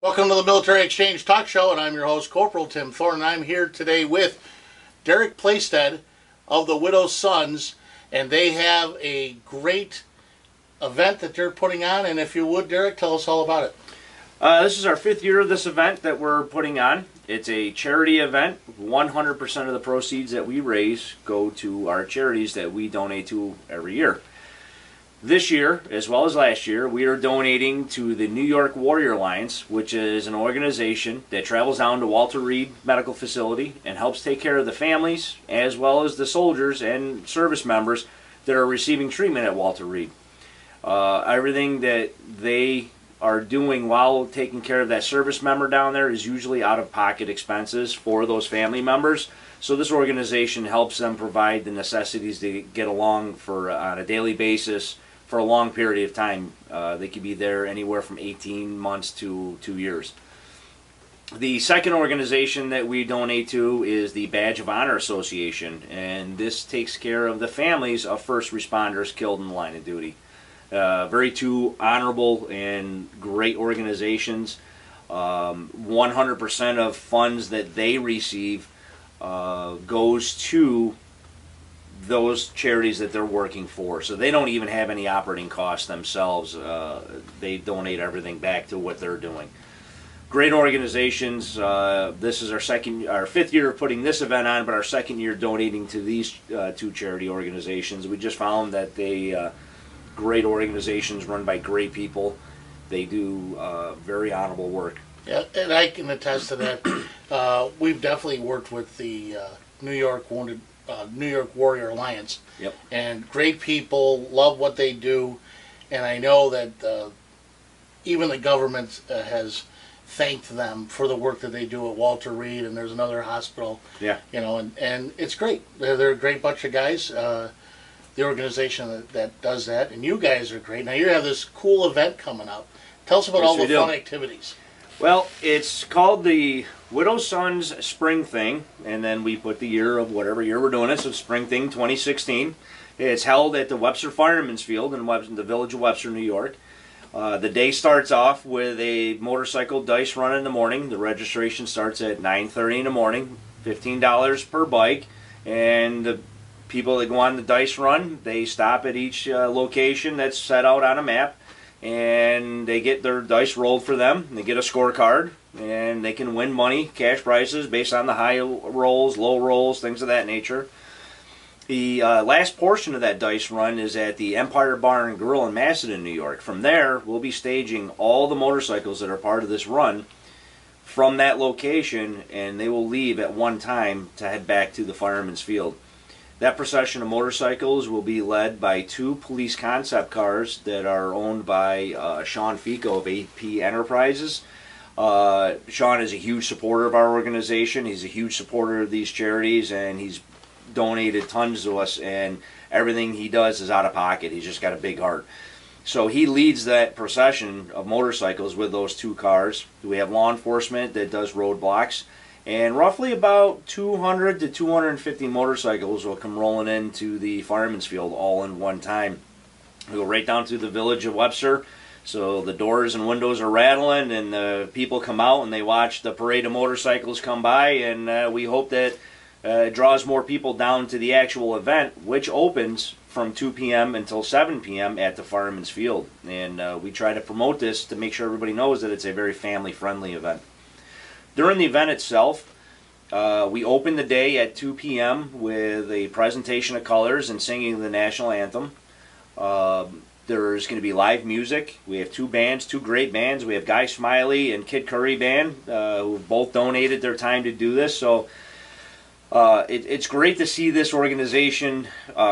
Welcome to the Military Exchange Talk Show, and I'm your host, Corporal Tim Thorne. I'm here today with Derek Playstead of the Widow's Sons, and they have a great event that they're putting on. And if you would, Derek, tell us all about it. This is our 5th year of this event that we're putting on. It's a charity event. 100% of the proceeds that we raise go to our charities that we donate to every year. This year, as well as last year, we are donating to the New York Warrior Alliance, which is an organization that travels down to Walter Reed Medical Facility and helps take care of the families as well as the soldiers and service members that are receiving treatment at Walter Reed. Everything that they are doing while taking care of that service member down there is usually out-of-pocket expenses for those family members. So this organization helps them provide the necessities to get along on a daily basis for a long period of time. They could be there anywhere from 18 months to 2 years. The second organization that we donate to is the Badge of Honor Association, and this takes care of the families of first responders killed in the line of duty. Very two honorable and great organizations. 100% of funds that they receive goes to those charities that they're working for. So they don't even have any operating costs themselves. They donate everything back to what they're doing. Great organizations. This is our 5th year of putting this event on, but our 2nd year donating to these two charity organizations. We just found that they great organizations run by great people. They do very honorable work. Yeah, and I can attest to that. We've definitely worked with the New York Warrior Alliance. Yep. And great people, love what they do, and I know that even the government has thanked them for the work that they do at Walter Reed, and there's another hospital. Yeah. You know, and it's great. They're a great bunch of guys. The organization that does that, and you guys are great. Now you have this cool event coming up. Tell us about all the fun activities. Well, it's called the Widow's Sons Spring Thing, and then we put the year of whatever year we're doing it, so Spring Thing 2016. It's held at the Webster Fireman's Field in the village of Webster, New York. The day starts off with a motorcycle dice run in the morning. The registration starts at 9:30 in the morning, $15 per bike, and the people that go on the dice run, they stop at each location that's set out on a map, and they get their dice rolled for them. They get a scorecard, and they can win money, cash prizes, based on the high rolls, low rolls, things of that nature. The last portion of that dice run is at the Empire Bar and Grill in Macedon, New York. From there, we'll be staging all the motorcycles that are part of this run from that location, and they will leave at one time to head back to the Fireman's Field. That procession of motorcycles will be led by 2 police concept cars that are owned by Sean Fico of AP Enterprises. Sean is a huge supporter of our organization. He's a huge supporter of these charities, and he's donated tons to us, and everything he does is out of pocket. He's just got a big heart. So he leads that procession of motorcycles with those 2 cars. We have law enforcement that does roadblocks. And roughly about 200 to 250 motorcycles will come rolling into the Fireman's Field all in one time. We go right down to the village of Webster, so the doors and windows are rattling, and the people come out and they watch the parade of motorcycles come by, and we hope that it draws more people down to the actual event, which opens from 2 p.m. until 7 p.m. at the Fireman's Field. And we try to promote this to make sure everybody knows that it's a very family-friendly event. During the event itself, we open the day at 2 p.m. with a presentation of colors and singing the national anthem. There's going to be live music. We have 2 bands, 2 great bands. We have Guy Smiley and Kid Curry Band, who both donated their time to do this. So it's great to see this organization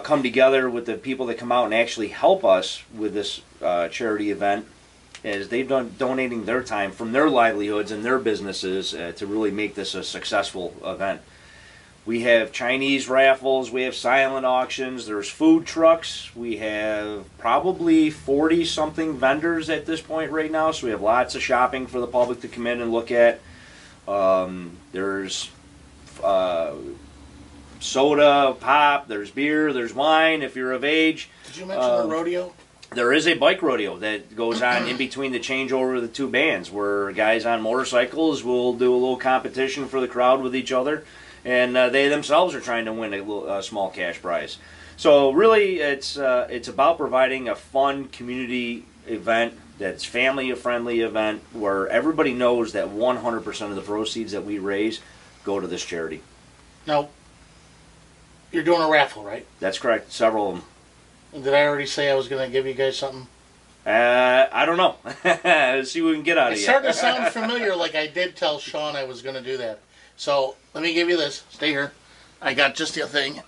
come together with the people that come out and actually help us with this charity event, as they've done donating their time from their livelihoods and their businesses to really make this a successful event. We have Chinese raffles, we have silent auctions, there's food trucks, we have probably 40-something vendors at this point right now, so we have lots of shopping for the public to come in and look at. There's soda, pop, there's beer, there's wine if you're of age. Did you mention the rodeo? there is a bike rodeo that goes on in between the changeover of the two bands, where guys on motorcycles will do a little competition for the crowd with each other, and they themselves are trying to win a small cash prize. So really, it's about providing a fun community event that's family-friendly event where everybody knows that 100% of the proceeds that we raise go to this charity. Now, you're doing a raffle, right? That's correct. Several of them. Did I already say I was going to give you guys something? I don't know. Let's see what we can get out of you. It's starting to sound familiar, like I did tell Sean I was going to do that. So let me give you this. Stay here. I got just the thing.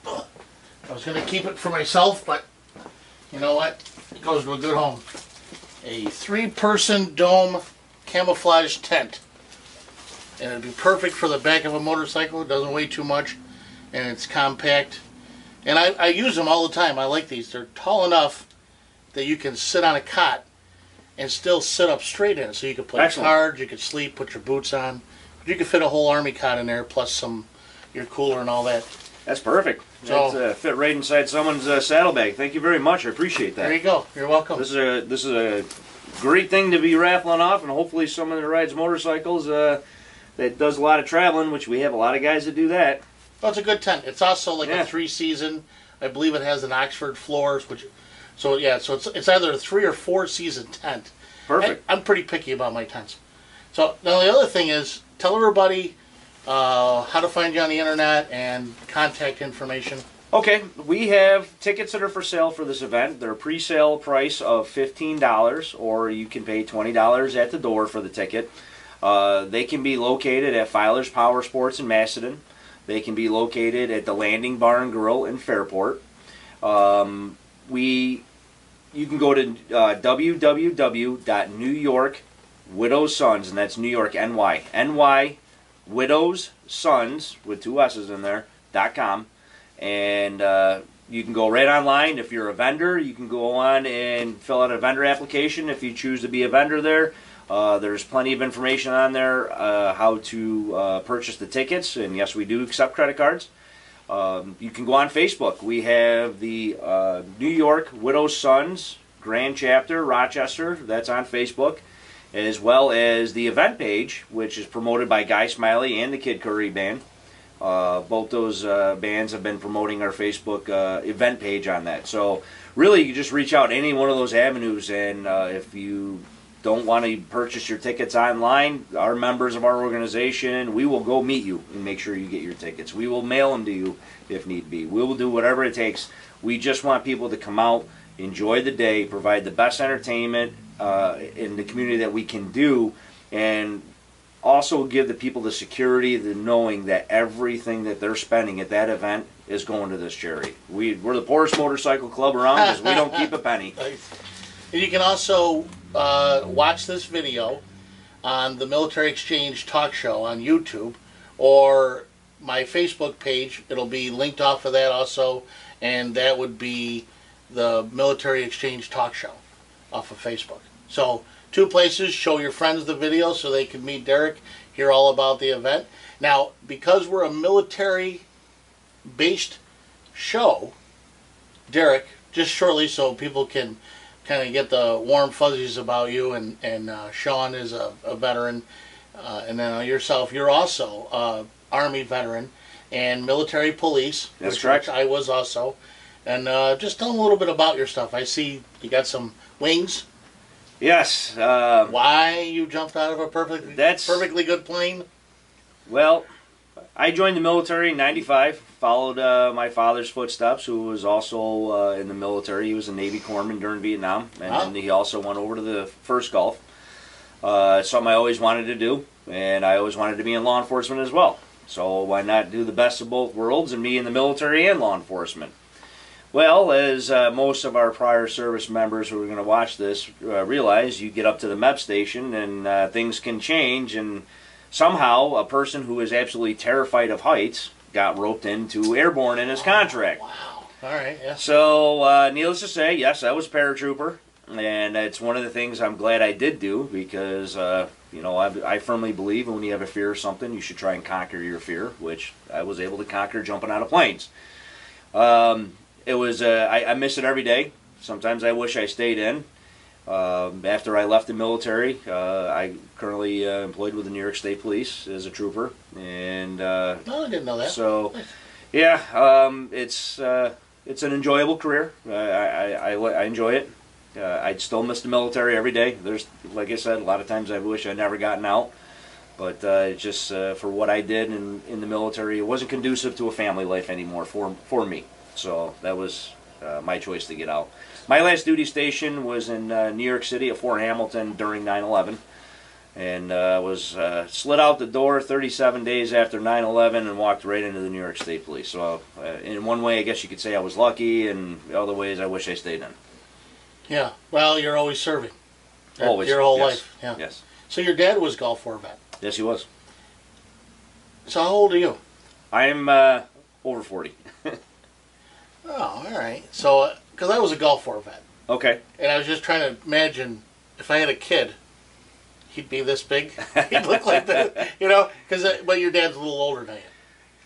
I was going to keep it for myself, but you know what? It goes to a good home. A 3-person dome camouflage tent. And it'd be perfect for the back of a motorcycle. It doesn't weigh too much, and it's compact. And I use them all the time. I like these. They're tall enough that you can sit on a cot and still sit up straight in it. So you can play cards, you can sleep, put your boots on. You can fit a whole army cot in there, plus your cooler and all that. That's perfect. So, that's fit right inside someone's saddlebag. Thank you very much. I appreciate that. There you go. You're welcome. This is a great thing to be raffling off, and hopefully someone that rides motorcycles that does a lot of traveling, which we have a lot of guys that do that. Well, it's a good tent. It's also like a 3-season. I believe it has an Oxford floors, so it's either a 3 or 4 season tent. Perfect. I'm pretty picky about my tents. So now the other thing is, tell everybody how to find you on the internet and contact information. Okay, we have tickets that are for sale for this event. They're a pre-sale price of $15, or you can pay $20 at the door for the ticket. They can be located at Filer's Power Sports in Macedon. They can be located at the Landing Bar and Grill in Fairport. You can go to www.newyorkwidowsons, and that's New York, NY Widows Sons with 2 S's in there .com, and you can go right online. If you're a vendor, you can go on and fill out a vendor application if you choose to be a vendor there. There's plenty of information on there how to purchase the tickets, and yes, we do accept credit cards. You can go on Facebook. We have the New York Widows Sons Grand Chapter Rochester. That's on Facebook, as well as the event page, which is promoted by Guy Smiley and the Kid Curry Band. Both those bands have been promoting our Facebook event page on that. So really, you just reach out any one of those avenues, and if you don't want to purchase your tickets online, our members of our organization, we will go meet you and make sure you get your tickets. We will mail them to you if need be. We will do whatever it takes. We just want people to come out, enjoy the day, provide the best entertainment in the community that we can do, and also give the people the security, the knowing that everything that they're spending at that event is going to this charity. We're the poorest motorcycle club around because we don't keep a penny. And you can also watch this video on the Military Exchange Talk Show on YouTube, or my Facebook page. It'll be linked off of that also, and that would be the Military Exchange Talk Show off of Facebook. So 2 places. Show your friends the video so they can meet Derek, hear all about the event. Now, because we're a military-based show, Derek, just shortly so people can kind of get the warm fuzzies about you, and Sean is a veteran, and then yourself, you're also Army veteran and military police. That's correct. Which I was also. And just tell them a little bit about your stuff. I see you got some wings. Yes. Why you jumped out of a perfectly good plane? Well, I joined the military in '95, followed my father's footsteps, who was also in the military. He was a Navy corpsman during Vietnam, and then he also went over to the First Gulf. Something I always wanted to do, and I always wanted to be in law enforcement as well. So why not do the best of both worlds and be in the military and law enforcement? Well, as most of our prior service members who are going to watch this realize, you get up to the MEP station and things can change, and somehow a person who is absolutely terrified of heights got roped into airborne in his contract. Wow. All right, yeah. So, needless to say, yes, I was a paratrooper, and it's one of the things I'm glad I did do, because, you know, I firmly believe when you have a fear of something, you should try and conquer your fear, which I was able to conquer jumping out of planes. It was. I miss it every day. Sometimes I wish I stayed in. After I left the military, I currently employed with the New York State Police as a trooper, and No, I didn't know that. so Nice. yeah, it's an enjoyable career. I enjoy it. I'd still miss the military every day. There's, like I said, a lot of times I wish I'd never gotten out, but just for what I did in the military, it wasn't conducive to a family life anymore for me. So that was my choice to get out. My last duty station was in New York City at Fort Hamilton during 9/11, and was slid out the door 37 days after 9/11 and walked right into the New York State Police. So in one way, I guess you could say I was lucky, and other ways, I wish I stayed in. Yeah. Well, you're always serving. Always. Your whole Yes. life. Yeah. Yes. So your dad was Gulf War vet. Yes, he was. So how old are you? I'm over 40. Oh, all right. So, because I was a Gulf War vet, Okay. and I was just trying to imagine if I had a kid, he'd be this big. He'd look like that, you know. But your dad's a little older than you.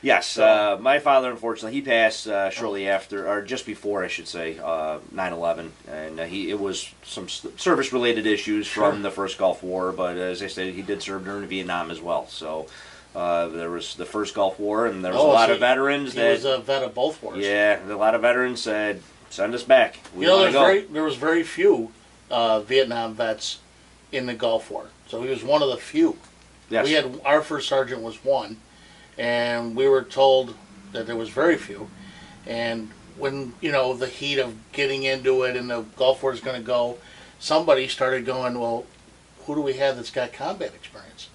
Yes, my father, unfortunately, he passed shortly after, or just before, I should say, 9/11, and it was some service-related issues from the first Gulf War. But as I said, he did serve during Vietnam as well. So there was the first Gulf War, and there was a lot of veterans He was a vet of both wars. Yeah, a lot of veterans said, "Send us back. We You know, want to go." there was very few Vietnam vets in the Gulf War, so he was one of the few. Yes. We had our first sergeant was one, and we were told that there was very few. And when the heat of getting into it and the Gulf War is going to go, somebody started going, well, who do we have that's got combat experience?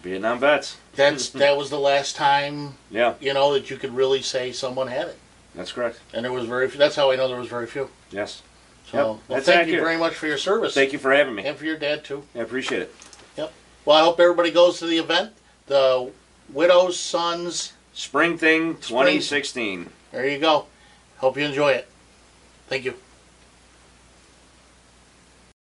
Vietnam vets. That was the last time. Yeah. That you could really say someone had it. That's correct. And there was very few. That's how I know there was very few. Yes. So, Yep, well, that's thank accurate. you very much for your service. Thank you for having me. And for your dad, too. I appreciate it. Yep. Well, I hope everybody goes to the event. The Widow's Sons. Spring Thing 2016. There you go. Hope you enjoy it. Thank you.